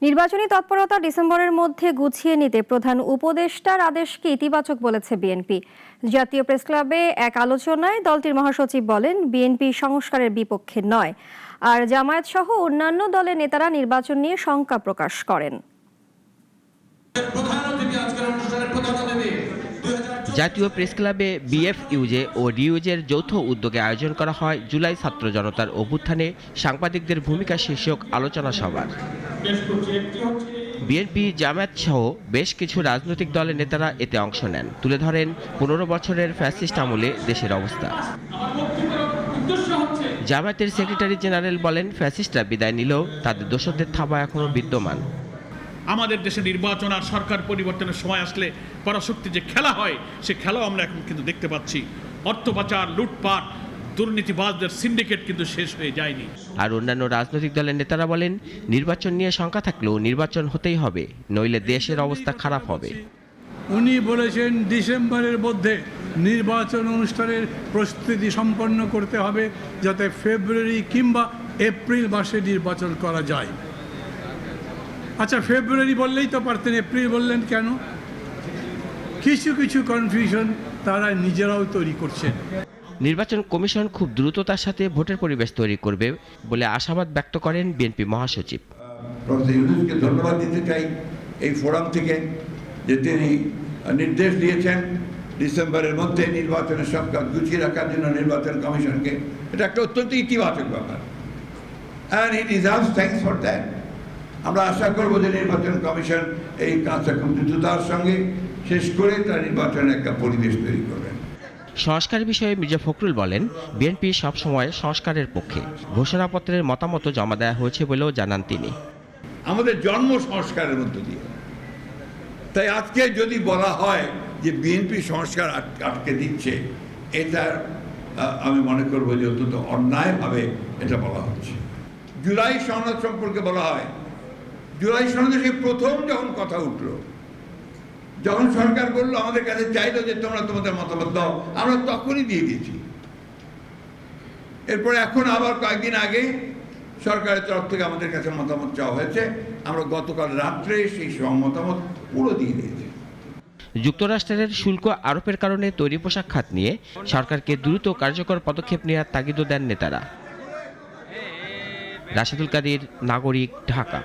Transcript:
নির্বাচনী তৎপরতা ডিসেম্বরের মধ্যে গুছিয়ে নিতে প্রধান উপদেষ্টার আদেশকে ইতিবাচক বলেছে বিএনপি। জাতীয় প্রেসক্লাবে এক আলোচনায় দলটির মহাসচিব বলেন, বিএনপি সংস্কারের বিপক্ষে নয়। আর জামায়াত সহ অন্যান্য দলের নেতারা নির্বাচন নিয়ে শঙ্কা প্রকাশ করেন। জাতীয় প্রেসক্লাবে বিএফইউজে ও ডিইউজের যৌথ উদ্যোগে আয়োজন করা হয় জুলাই ছাত্র জনতার অভ্যুত্থানে সাংবাদিকদের ভূমিকা শীর্ষক আলোচনা সভা। বিএনপি, জামায়াত সহ বেশ কিছু রাজনৈতিক দলের নেতারা এতে অংশ নেন। তুলে ধরেন 15 বছরের ফ্যাসিস্ট আমলে দেশের অবস্থা। জামায়াতের সেক্রেটারি জেনারেল বলেন, ফ্যাসিস্টরা বিদায় নিলেও তাদের দোসরদের থাবা এখনো বিদ্যমান। আমাদের দেশে নির্বাচন আর সরকার পরিবর্তনের সময় আসলে পরাশক্তি যে খেলা হয়, সে খেলাও আমরা এখন কিন্তু দেখতে পাচ্ছি। অর্থ পাচার, লুটপাট, দুর্নীতিবাজদের সিন্ডিকেট কিন্তু শেষ হয়ে যায়নি। আর অন্যান্য রাজনৈতিক দলের নেতারা বলেন, নির্বাচন নিয়ে শঙ্কা থাকলেও নির্বাচন হতেই হবে, নইলে দেশের অবস্থা খারাপ হবে। উনি বলেছেন ডিসেম্বরের মধ্যে নির্বাচন অনুষ্ঠানের প্রস্তুতি সম্পন্ন করতে হবে, যাতে ফেব্রুয়ারি কিংবা এপ্রিল মাসে নির্বাচন করা যায়। আচ্ছা, ফেব্রুয়ারি বললেই তো পারতেন, এপ্রিল বললেন কেন? কিছু কিছু কনফিউশন তারা নিজেরাও তৈরি করছেন। নির্বাচন কমিশন খুব দ্রুততার সাথে ভোটের পরিবেশ তৈরি করবে বলে আশাবাদ ব্যক্ত করেন বিএনপি মহাসচিব। প্রফেসর ইউনূসকে ধন্যবাদ দিতে চাই এই ফোরাম থেকে, যে তিনি নির্দেশ দিয়েছেন ডিসেম্বরের মধ্যে নির্বাচনের সব কাজ গুছিয়ে রাখার জন্য নির্বাচন কমিশনকে। এটা একটা অত্যন্ত ইতিবাচক ব্যাপার, and he deserves thanks for that. আমরা আশা করব যে নির্বাচন কমিশন এই কাজটা খুব দ্রুততার সঙ্গে শেষ করে তার নির্বাচনের একটা পরিবেশ তৈরি করবেন। সংস্কার বিষয়ে মির্জা ফখরুল বলেন, বিএনপি সবসময় সংস্কারের পক্ষে। ঘোষণাপত্রের মতামত জমা দেওয়া হয়েছে বলেও জানান তিনি। আমাদের জন্ম সংস্কারের মধ্য দিয়ে, তাই আজকে যদি বলা হয় যে বিএনপি সংস্কার আটকে দিচ্ছে, এটা আমি মনে করবো যে অত্যন্ত অন্যায়ভাবে এটা বলা হচ্ছে। জুলাই সনদ সম্পর্কে বলা হয়, জুলাই সনদে সেই প্রথম যখন কথা উঠলো, যখন সরকার বললো, আমাদের কাছে চাইলো যে তোমরা তোমাদের মতামত দাও, আমরা তখনই দিয়ে দিয়েছি। এরপরে এখন আবার কয়েকদিন আগে সরকারের তরফ থেকে আমাদের কাছে মতামত চাওয়া হয়েছে, আমরা গতকাল রাত্রে সেই মতামত পুরো দিয়ে দিয়েছি। যুক্তরাষ্ট্রের শুল্ক আরোপের কারণে তৈরি পোশাক খাত নিয়ে সরকারকে দ্রুত কার্যকর পদক্ষেপ নেওয়ার তাগিদও দেন নেতারা। রাশেদুল কাদির, নাগরিক, ঢাকা।